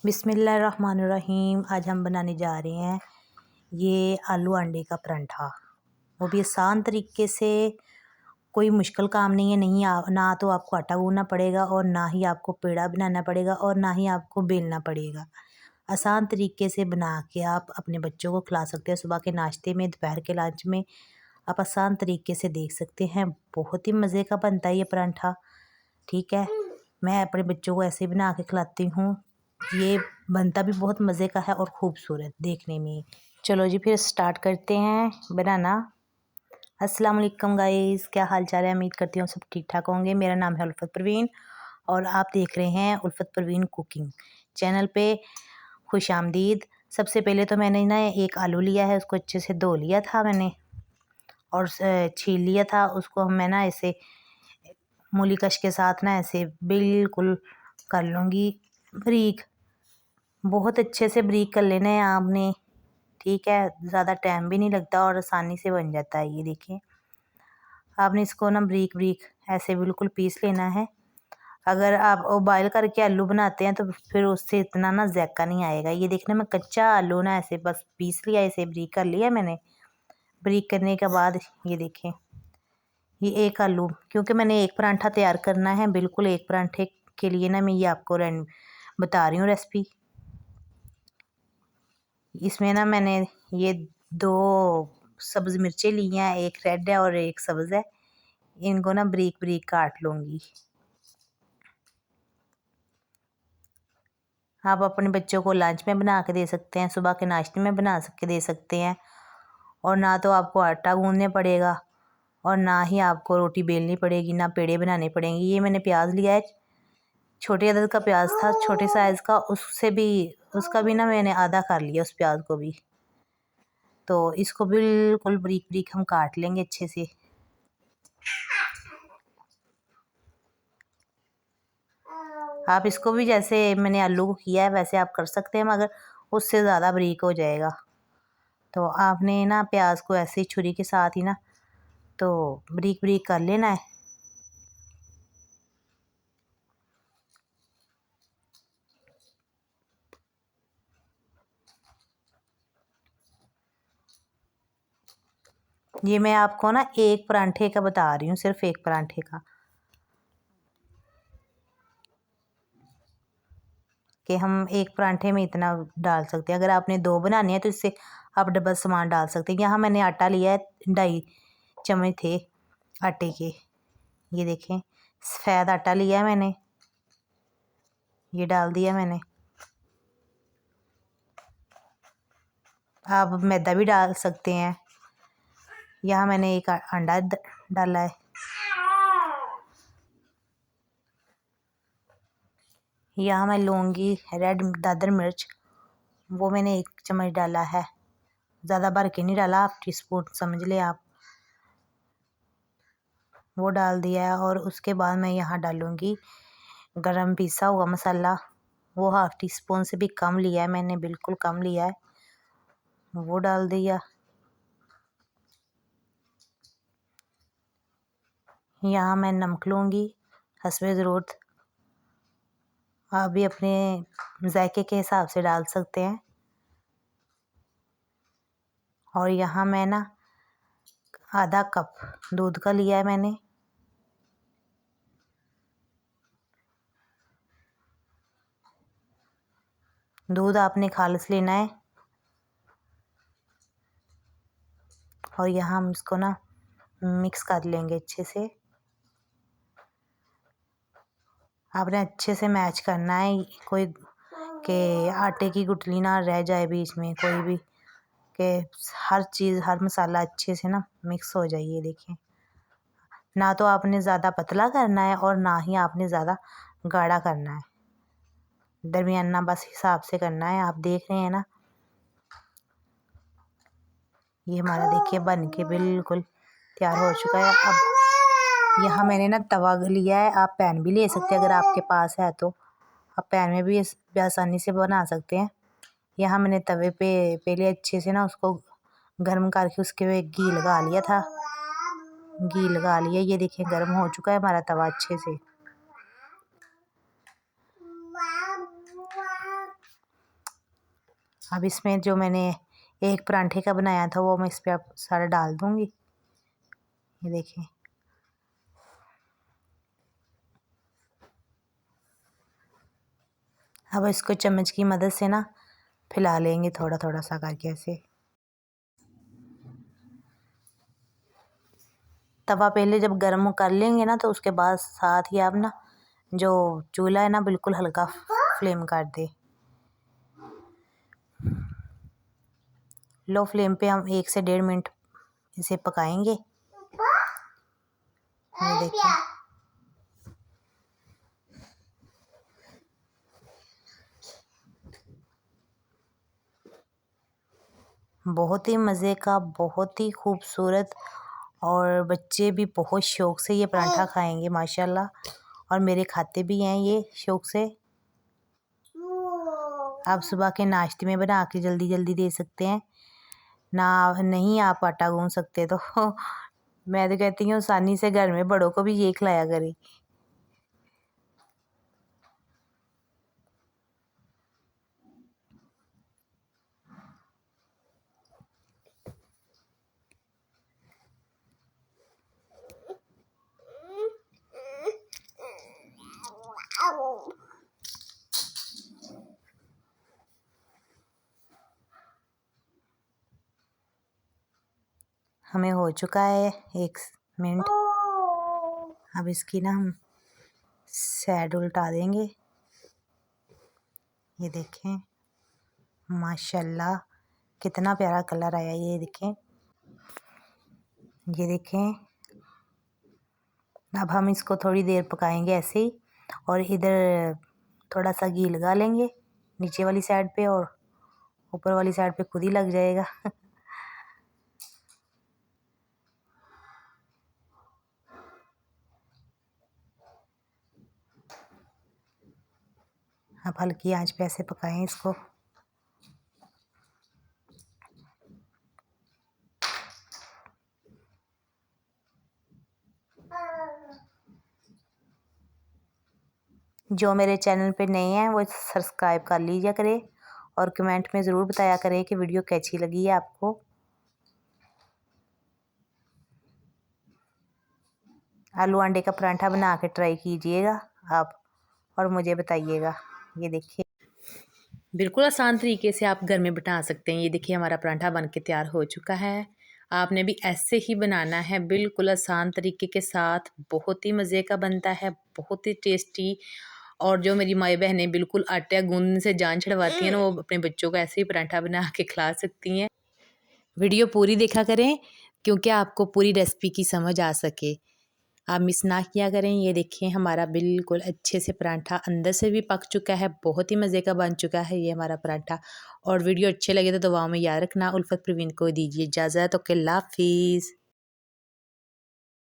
बिस्मिल्लाहिर्रहमानिर्रहीम। आज हम बनाने जा रहे हैं ये आलू अंडे का परांठा, वो भी आसान तरीके से। कोई मुश्किल काम नहीं है, ना तो आपको आटा गूंदना पड़ेगा और ना ही आपको पेड़ा बनाना पड़ेगा और ना ही आपको बेलना पड़ेगा। आसान तरीके से बना के आप अपने बच्चों को खिला सकते हैं। सुबह के नाश्ते में, दोपहर के लंच में आप आसान तरीके से देख सकते हैं। बहुत ही मज़े का बनता है ये परांठा। ठीक है, मैं अपने बच्चों को ऐसे बना के खिलाती हूँ। ये बनता भी बहुत मज़े का है और ख़ूबसूरत देखने में। चलो जी, फिर स्टार्ट करते हैं बनाना। अस्सलाम वालेकुम गाइस, क्या हाल चाल है? उम्मीद करती हूँ सब ठीक ठाक होंगे। मेरा नाम है उल्फत परवीन और आप देख रहे हैं उल्फत परवीन कुकिंग चैनल पे। खुश आमदीद। सबसे पहले तो मैंने ना एक आलू लिया है, उसको अच्छे से धो लिया था मैंने और छील लिया था उसको। मैं ना ऐसे मूली कश के साथ ना ऐसे बिल्कुल कर लूँगी बारीक। बहुत अच्छे से बारीक कर लेना है आपने। ठीक है, ज़्यादा टाइम भी नहीं लगता और आसानी से बन जाता है। ये देखिए, आपने इसको ना बारीक बारीक ऐसे बिल्कुल पीस लेना है। अगर आप बॉयल करके आलू बनाते हैं तो फिर उससे इतना ना ज़ायका नहीं आएगा। ये देखना, मैं कच्चा आलू ना ऐसे बस पीस लिया, ऐसे बारीक कर लिया मैंने। बारीक करने के बाद ये देखें, ये एक आलू, क्योंकि मैंने एक परांठा तैयार करना है, बिल्कुल एक परांठे के लिए ना मैं ये आपको बता रही हूँ रेसिपी। इसमें ना मैंने ये 2 सब्ज़ मिर्चें ली हैं, एक रेड है और एक सब्ज़ है। इनको ना बारीक बारीक काट लूँगी। आप अपने बच्चों को लंच में बना के दे सकते हैं, सुबह के नाश्ते में बना के दे सकते हैं। और ना तो आपको आटा गूंदने पड़ेगा और ना ही आपको रोटी बेलनी पड़ेगी, ना पेड़े बनाने पड़ेंगे। ये मैंने प्याज लिया है, छोटे अदद का प्याज था, छोटे साइज़ का। उसका भी ना मैंने आधा कर लिया, उस प्याज को भी। तो इसको बिल्कुल बारीक बारीक हम काट लेंगे अच्छे से। आप इसको भी जैसे मैंने आलू को किया है वैसे आप कर सकते हैं, मगर उससे ज़्यादा बारीक हो जाएगा। तो आपने ना प्याज को ऐसे ही छुरी के साथ ही ना तो बारीक बारीक कर लेना है। ये मैं आपको ना एक परांठे का बता रही हूँ, सिर्फ एक परांठे का, कि हम एक परांठे में इतना डाल सकते हैं। अगर आपने 2 बनाने हैं तो इससे आप डबल सामान डाल सकते हैं। यहाँ मैंने आटा लिया है, 2.5 चम्मच थे आटे के। ये देखें, सफ़ेद आटा लिया है मैंने, ये डाल दिया मैंने। आप मैदा भी डाल सकते हैं। यहाँ मैंने एक अंडा डाला है। यहाँ मैं लूँगी रेड दादर मिर्च, वो मैंने 1 चम्मच डाला है। ज़्यादा भर के नहीं डाला, आप टीस्पून समझ लें आप। वो डाल दिया है और उसके बाद मैं यहाँ डालूँगी गरम पिसा हुआ मसाला। वो ½ टीस्पून से भी कम लिया है मैंने, बिल्कुल कम लिया है। वो डाल दिया। यहाँ मैं नमक लूँगी हस्बे ज़रूरत। आप भी अपने जायके के हिसाब से डाल सकते हैं। और यहाँ मैं ना आधा कप दूध का लिया है मैंने। दूध आपने खालिस लेना है। और यहाँ हम इसको ना मिक्स कर लेंगे अच्छे से। आपने अच्छे से मैच करना है, कोई के आटे की गुठली ना रह जाए बीच में कोई भी, के हर चीज़ हर मसाला अच्छे से ना मिक्स हो जाए। ये देखिए, ना तो आपने ज़्यादा पतला करना है और ना ही आपने ज़्यादा गाढ़ा करना है, दरमियाना बस हिसाब से करना है। आप देख रहे हैं ना, ये हमारा देखिए बन के बिल्कुल तैयार हो चुका है। अब यहाँ मैंने ना तवा लिया है, आप पैन भी ले सकते हैं अगर आपके पास है तो। आप पैन में भी आसानी से बना सकते हैं। यहाँ मैंने तवे पे पहले अच्छे से ना उसको गर्म करके उसके पे घी लगा लिया था। घी लगा लिया, ये देखिए गर्म हो चुका है हमारा तवा अच्छे से। अब इसमें जो मैंने एक परांठे का बनाया था वो मैं इस पर अब सारा डाल दूँगी। ये देखें, अब इसको चम्मच की मदद से ना फैला लेंगे थोड़ा थोड़ा सा करके ऐसे। तवा पहले जब गर्म कर लेंगे ना तो उसके बाद साथ ही आप ना जो चूल्हा है ना बिल्कुल हल्का फ्लेम कर दे। लो फ्लेम पे हम 1 से 1.5 मिनट इसे पकाएंगे। ये देखिए, बहुत ही मज़े का, बहुत ही खूबसूरत, और बच्चे भी बहुत शौक़ से ये परांठा खाएंगे माशाल्लाह, और मेरे खाते भी हैं ये शौक़ से। आप सुबह के नाश्ते में बना के जल्दी जल्दी दे सकते हैं ना। नहीं आप आटा गूंद सकते तो मैं तो कहती हूँ आसानी से घर में बड़ों को भी ये खिलाया करें। हमें हो चुका है 1 मिनट। अब इसकी ना हम साइड उल्टा देंगे। ये देखें माशाल्लाह कितना प्यारा कलर आया। ये देखें, ये देखें। अब हम इसको थोड़ी देर पकाएंगे ऐसे ही, और इधर थोड़ा सा घी लगा लेंगे नीचे वाली साइड पे, और ऊपर वाली साइड पे खुद ही लग जाएगा। अब हल्की आंच पे ऐसे पकाएं इसको। जो मेरे चैनल पे नए हैं वो सब्सक्राइब कर लीजिए करें, और कमेंट में ज़रूर बताया करें कि वीडियो कैसी लगी है आपको। आलू अंडे का परांठा बना के ट्राई कीजिएगा आप, और मुझे बताइएगा। ये देखिए, बिल्कुल आसान तरीके से आप घर में बना सकते हैं। ये देखिए हमारा परांठा बन के तैयार हो चुका है। आपने भी ऐसे ही बनाना है, बिल्कुल आसान तरीके के साथ। बहुत ही मज़े का बनता है, बहुत ही टेस्टी। और जो मेरी माई बहनें बिल्कुल आटा गूंदने से जान छुड़वाती हैं ना, वो अपने बच्चों को ऐसे ही परांठा बना के खिला सकती हैं। वीडियो पूरी देखा करें क्योंकि आपको पूरी रेसिपी की समझ आ सके। आप मिस ना किया करें। ये देखिए हमारा बिल्कुल अच्छे से परांठा अंदर से भी पक चुका है, बहुत ही मज़े का बन चुका है ये हमारा परांठा। और वीडियो अच्छे लगे तो दुआओं में याद रखना। उल्फत प्रवीण को दीजिए इजाज़त। ओके, अल्लाह हाफिज़।